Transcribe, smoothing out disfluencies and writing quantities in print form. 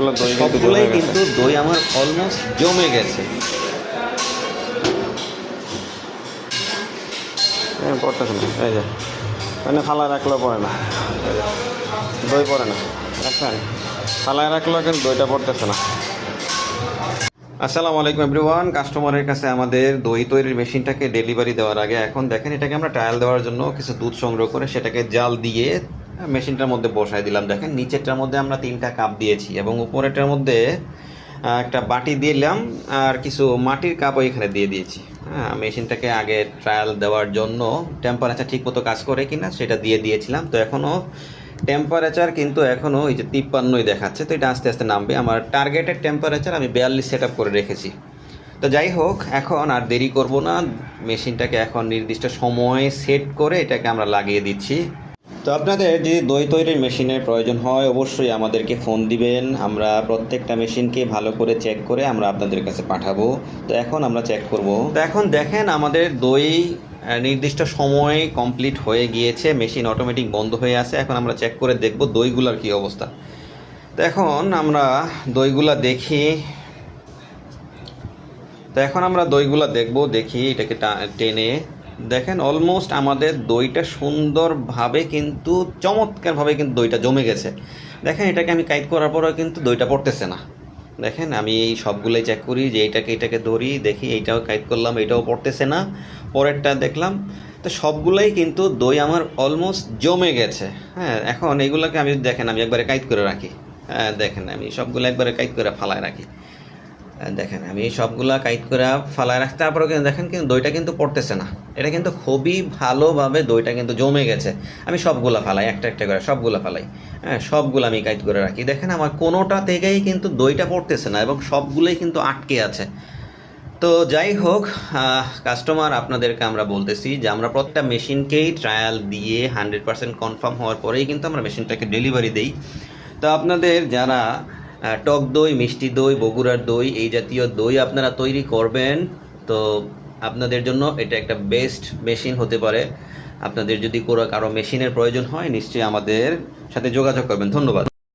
সবগুলো দই সবগুলোই কিন্তু দই আমার অলমোস্ট জমে গেছে। পড়তেছে না, এই যে মানে ফালায় রাখলেও পড়ে না, দই পড়ে না, দেখছেন ফালায় রাখলেও কিন্তু দইটা পড়তেছে না। আসসালামু আলাইকুম এভরিওয়ান। কাস্টমারের কাছে আমাদের দই তৈরির মেশিনটাকে ডেলিভারি দেওয়ার আগে এখন দেখেন এটাকে আমরা ট্রায়াল দেওয়ার জন্য কিছু দুধ সংগ্রহ করে সেটাকে জাল দিয়ে মেশিনটার মধ্যে বসাই দিলাম। দেখেন নিচেরটার মধ্যে আমরা 3টা কাপ দিয়েছি এবং উপরেরটার মধ্যে একটা বাটি দিলাম আর কিছু মাটির কাপ ওইখানে দিয়ে দিয়েছি। হ্যাঁ, মেশিনটাকে আগে ট্রায়াল দেওয়ার জন্য টেম্পারেচার ঠিক মতো কাজ করে কিনা সেটা দিয়ে দিয়েছিলাম। তো এখনও টেম্পারেচার কিন্তু এখনও এই যে 53ই দেখাচ্ছে, তো এটা আস্তে আস্তে নামবে। আমার টার্গেটেড টেম্পারেচার আমি 42 সেট আপ করে রেখেছি। তো যাই হোক, এখন আর দেরি করব না, মেশিনটাকে এখন নির্দিষ্ট সময় সেট করে এটাকে আমরা লাগিয়ে দিচ্ছি। তো আপনাদের যদি দই তৈরির মেশিনের প্রয়োজন হয় অবশ্যই আমাদেরকে ফোন দিবেন, আমরা প্রত্যেকটা মেশিনকে ভালো করে চেক করে আমরা আপনাদের কাছে পাঠাবো। তো এখন আমরা চেক করব। তো এখন দেখেন আমাদের দই নির্দিষ্ট সময় কমপ্লিট হয়ে গিয়েছে, মেশিন অটোমেটিক বন্ধ হয়ে আছে। এখন আমরা চেক করে দেখব দইগুলার কী অবস্থা। তো এখন আমরা দইগুলা দেখি, দেখি এটাকে টেনে দেখেন অলমোস্ট আমাদের দইটা সুন্দরভাবে কিন্তু চমৎকারভাবে কিন্তু দইটা জমে গেছে। দেখেন এটাকে আমি কাইট করার পরেও কিন্তু দইটা পড়তেছে না। দেখেন আমি এই সবগুলোই চেক করি, যে এটাকে ধরি, দেখি এইটাও কাইট করলাম, এটাও পড়তেছে না, পরেরটা দেখলাম। তো সবগুলোই কিন্তু দই আমার অলমোস্ট জমে গেছে। হ্যাঁ, এখন এইগুলোকে আমি দেখেন আমি একবারে কাইট করে রাখি। হ্যাঁ দেখেন আমি সবগুলো একবারে কাইট করে ফালায় রাখি। দেখেন আমি সবগুলা কাইট করে ফালায় রাখতে, তারপরে কিন্তু দেখেন কিন্তু দইটা কিন্তু পড়তেছে না। এটা কিন্তু খুবই ভালোভাবে দইটা কিন্তু জমে গেছে। আমি সবগুলা ফালাই, একটা একটা করে সবগুলা ফালাই। হ্যাঁ, সবগুলো আমি কাইট করে রাখি। দেখেন আমার কোনোটা থেকেই কিন্তু দইটা পড়তেছে না এবং সবগুলোই কিন্তু আটকে আছে। তো যাই হোক, কাস্টমার আপনাদেরকে আমরা বলতেছি যে আমরা প্রত্যেকটা মেশিনকেই ট্রায়াল দিয়ে 100% কনফার্ম হওয়ার পরেই কিন্তু আমরা মেশিনটাকে ডেলিভারি দিই। তো আপনাদের যারা টক দই, মিষ্টি দই, বগুড়ার দই, এই জাতীয় দই আপনারা তৈরি করবেন, তো আপনাদের জন্য এটা একটা বেস্ট মেশিন হতে পারে। আপনাদের যদি কারো মেশিনের প্রয়োজন হয় নিশ্চয়ই আমাদের সাথে যোগাযোগ করবেন। ধন্যবাদ।